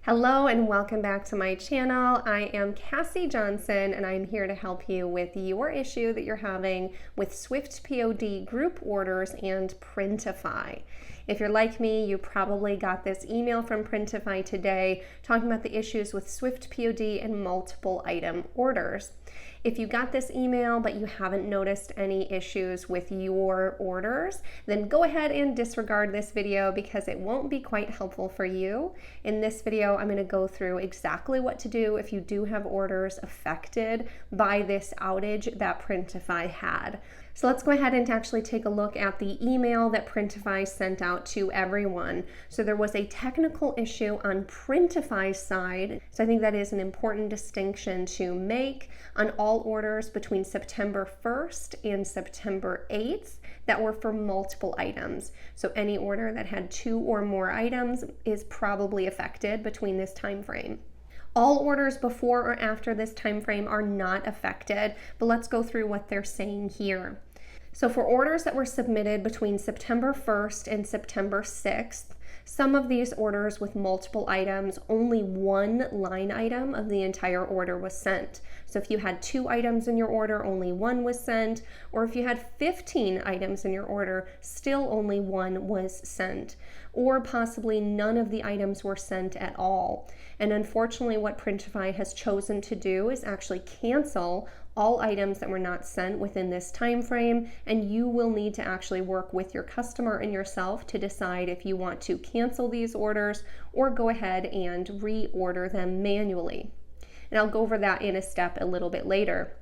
Hello and welcome back to my channel. I am Cassie Johnson and I'm here to help you with your issue that you're having with SwiftPOD group orders and Printify. If you're like me, you probably got this email from Printify today talking about the issues with SwiftPOD and multiple item orders. If you got this email but you haven't noticed any issues with your orders, then go ahead and disregard this video because it won't be quite helpful for you. In this video, I'm going to go through exactly what to do if you do have orders affected by this outage that Printify had. So let's go ahead and actually take a look at the email that Printify sent out to everyone. So there was a technical issue on Printify's side. So I think that is an important distinction to make on all orders between September 1st and September 8th that were for multiple items. So any order that had 2 or more items is probably affected between this time frame. All orders before or after this time frame are not affected, but let's go through what they're saying here. So for orders that were submitted between September 1st and September 6th, some of these orders with multiple items, only one line item of the entire order was sent. So if you had 2 items in your order, only 1 was sent, or if you had 15 items in your order, still only 1 was sent, or possibly none of the items were sent at all. And unfortunately, what Printify has chosen to do is actually cancel all items that were not sent within this time frame, and you will need to actually work with your customer and yourself to decide if you want to cancel these orders or go ahead and reorder them manually. And I'll go over that in a step a little bit later.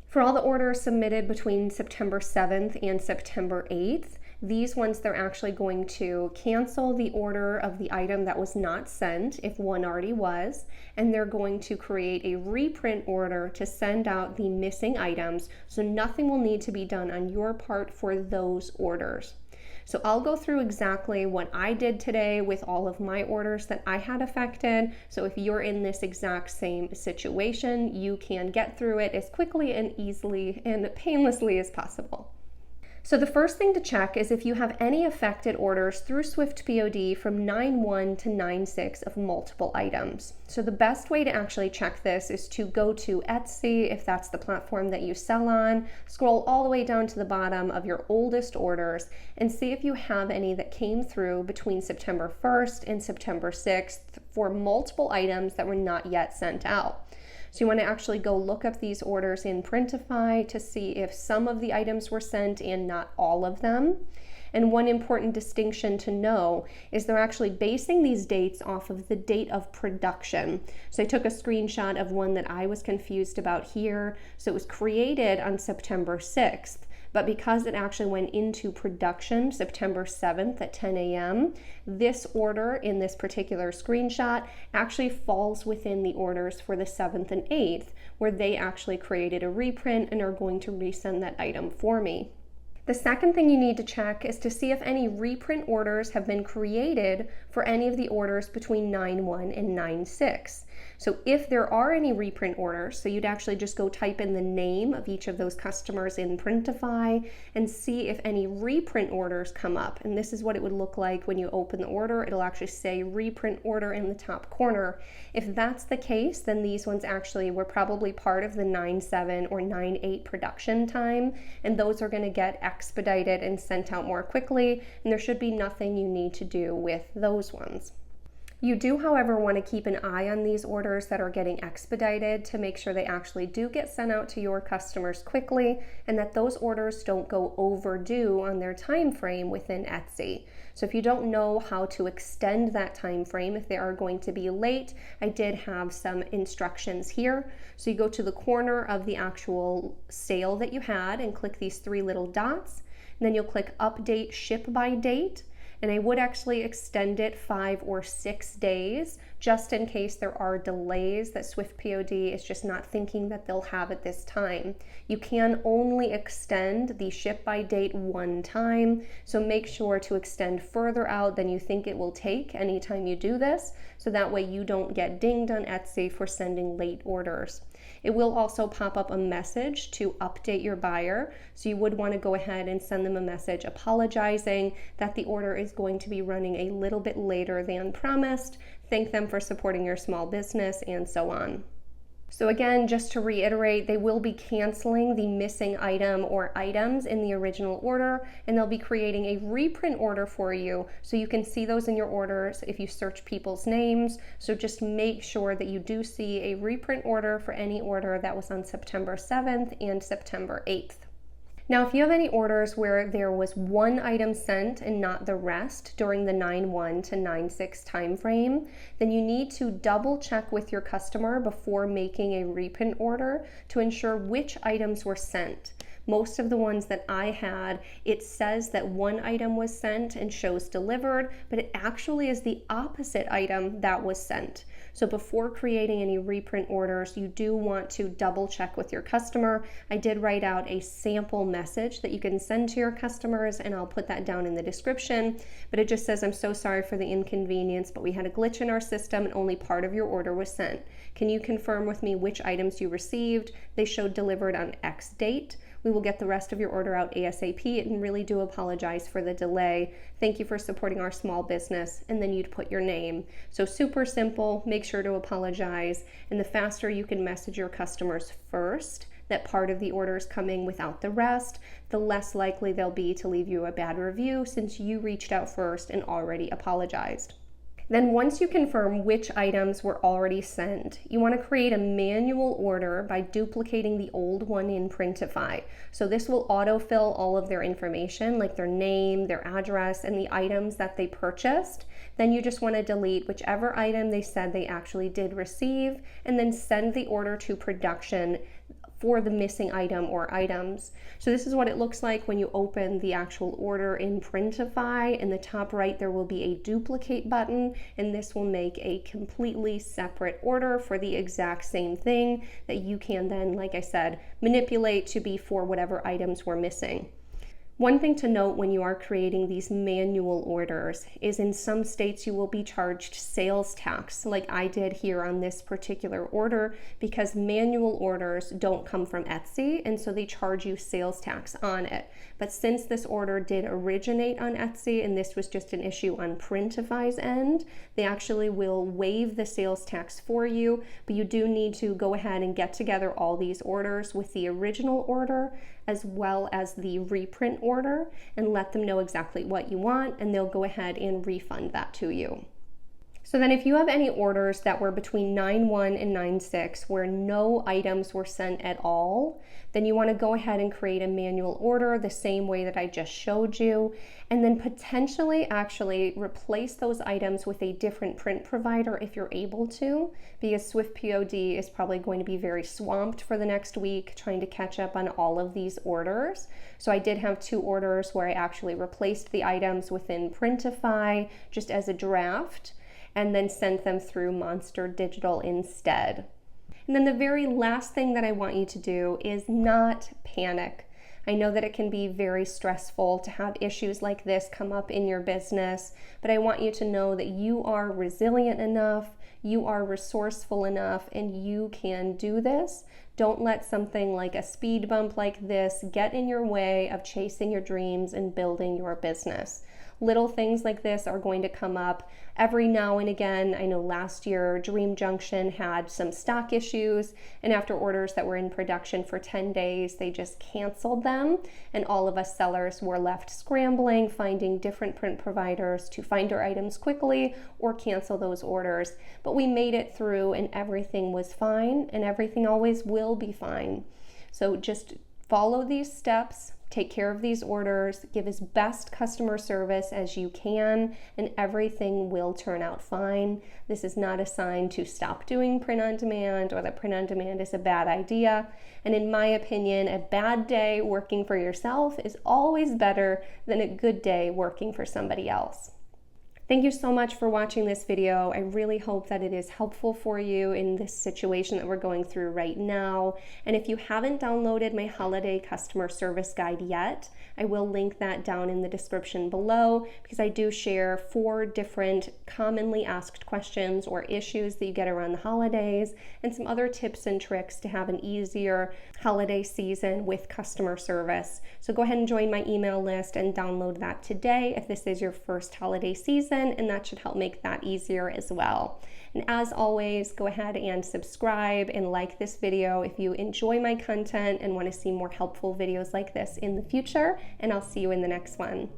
For all the orders submitted between September 7th and September 8th, these ones they're actually going to cancel the order of the item that was not sent if one already was, and they're going to create a reprint order to send out the missing items, so nothing will need to be done on your part for those orders. So I'll go through exactly what I did today with all of my orders that I had affected. So if you're in this exact same situation, you can get through it as quickly and easily and painlessly as possible. So the first thing to check is if you have any affected orders through SwiftPOD from 9/1 to 9/6 of multiple items. So the best way to actually check this is to go to Etsy, if that's the platform that you sell on, scroll all the way down to the bottom of your oldest orders and see if you have any that came through between September 1st and September 6th for multiple items that were not yet sent out. So you want to actually go look up these orders in Printify to see if some of the items were sent and not all of them. And one important distinction to know is they're actually basing these dates off of the date of production. So I took a screenshot of one that I was confused about here. So it was created on September 6th. But because it actually went into production September 7th at 10 a.m., this order in this particular screenshot actually falls within the orders for the 7th and 8th, where they actually created a reprint and are going to resend that item for me. The second thing you need to check is to see if any reprint orders have been created for any of the orders between 9/1 and 9/6. So if there are any reprint orders, so you'd actually just go type in the name of each of those customers in Printify and see if any reprint orders come up. And this is what it would look like when you open the order. It'll actually say reprint order in the top corner. If that's the case, then these ones actually were probably part of the 9/7 or 9/8 production time, and those are going to get expedited and sent out more quickly, and there should be nothing you need to do with those ones. You do, however, want to keep an eye on these orders that are getting expedited to make sure they actually do get sent out to your customers quickly and that those orders don't go overdue on their time frame within Etsy. So if you don't know how to extend that time frame, if they are going to be late, I did have some instructions here. So you go to the corner of the actual sale that you had and click these 3 little dots, and then you'll click Update Ship by Date. And I would actually extend it 5 or 6 days just in case there are delays that SwiftPOD is just not thinking that they'll have at this time. You can only extend the ship by date 1 time, so make sure to extend further out than you think it will take anytime you do this, so that way you don't get dinged on Etsy for sending late orders. It will also pop up a message to update your buyer, so you would want to go ahead and send them a message apologizing that the order is is going to be running a little bit later than promised. Thank them for supporting your small business, and so on. So again, just to reiterate, they will be canceling the missing item or items in the original order, and they'll be creating a reprint order for you so you can see those in your orders if you search people's names. So just make sure that you do see a reprint order for any order that was on September 7th and September 8th. Now, if you have any orders where there was one item sent and not the rest during the 9/1 to 9/6 timeframe, then you need to double check with your customer before making a reprint order to ensure which items were sent. Most of the ones that I had, it says that one item was sent and shows delivered, but it actually is the opposite item that was sent. So before creating any reprint orders, you do want to double check with your customer. I did write out a sample message that you can send to your customers, and I'll put that down in the description, but it just says, "I'm so sorry for the inconvenience, but we had a glitch in our system and only part of your order was sent. Can you confirm with me which items you received? They showed delivered on X date. We will get the rest of your order out ASAP and really do apologize for the delay. Thank you for supporting our small business." And then you'd put your name. So super simple, make sure to apologize. And the faster you can message your customers first that part of the order is coming without the rest, the less likely they'll be to leave you a bad review since you reached out first and already apologized. Then once you confirm which items were already sent, you want to create a manual order by duplicating the old one in Printify. So this will autofill all of their information, like their name, their address, and the items that they purchased. Then you just want to delete whichever item they said they actually did receive, and then send the order to production for the missing item or items. So this is what it looks like when you open the actual order in Printify. In the top right, there will be a duplicate button, and this will make a completely separate order for the exact same thing that you can then, like I said, manipulate to be for whatever items were missing. One thing to note when you are creating these manual orders is in some states you will be charged sales tax, like I did here on this particular order, because manual orders don't come from Etsy, and so they charge you sales tax on it. But since this order did originate on Etsy and this was just an issue on Printify's end, they actually will waive the sales tax for you, but you do need to go ahead and get together all these orders with the original order as well as the reprint order and let them know exactly what you want, and they'll go ahead and refund that to you. So then if you have any orders that were between 9/1 and 9/6 where no items were sent at all, then you want to go ahead and create a manual order the same way that I just showed you, and then potentially actually replace those items with a different print provider if you're able to, because SwiftPOD is probably going to be very swamped for the next week trying to catch up on all of these orders. So I did have 2 orders where I actually replaced the items within Printify just as a draft, and then sent them through Monster Digital instead. And then the very last thing that I want you to do is not panic. I know that it can be very stressful to have issues like this come up in your business, but I want you to know that you are resilient enough, you are resourceful enough, and you can do this. Don't let something like a speed bump like this get in your way of chasing your dreams and building your business. Little things like this are going to come up every now and again. I know last year Dream Junction had some stock issues, and after orders that were in production for 10 days, they just canceled them, and all of us sellers were left scrambling, finding different print providers to find our items quickly or cancel those orders. But we made it through and everything was fine, and everything always will be fine. So just follow these steps. Take care of these orders, give as best customer service as you can, and everything will turn out fine. This is not a sign to stop doing print on demand or that print on demand is a bad idea. And in my opinion, a bad day working for yourself is always better than a good day working for somebody else. Thank you so much for watching this video. I really hope that it is helpful for you in this situation that we're going through right now. And if you haven't downloaded my holiday customer service guide yet, I will link that down in the description below, because I do share 4 different commonly asked questions or issues that you get around the holidays, and some other tips and tricks to have an easier holiday season with customer service. So go ahead and join my email list and download that today if this is your first holiday season, and that should help make that easier as well. And as always, go ahead and subscribe and like this video if you enjoy my content and want to see more helpful videos like this in the future, and I'll see you in the next one.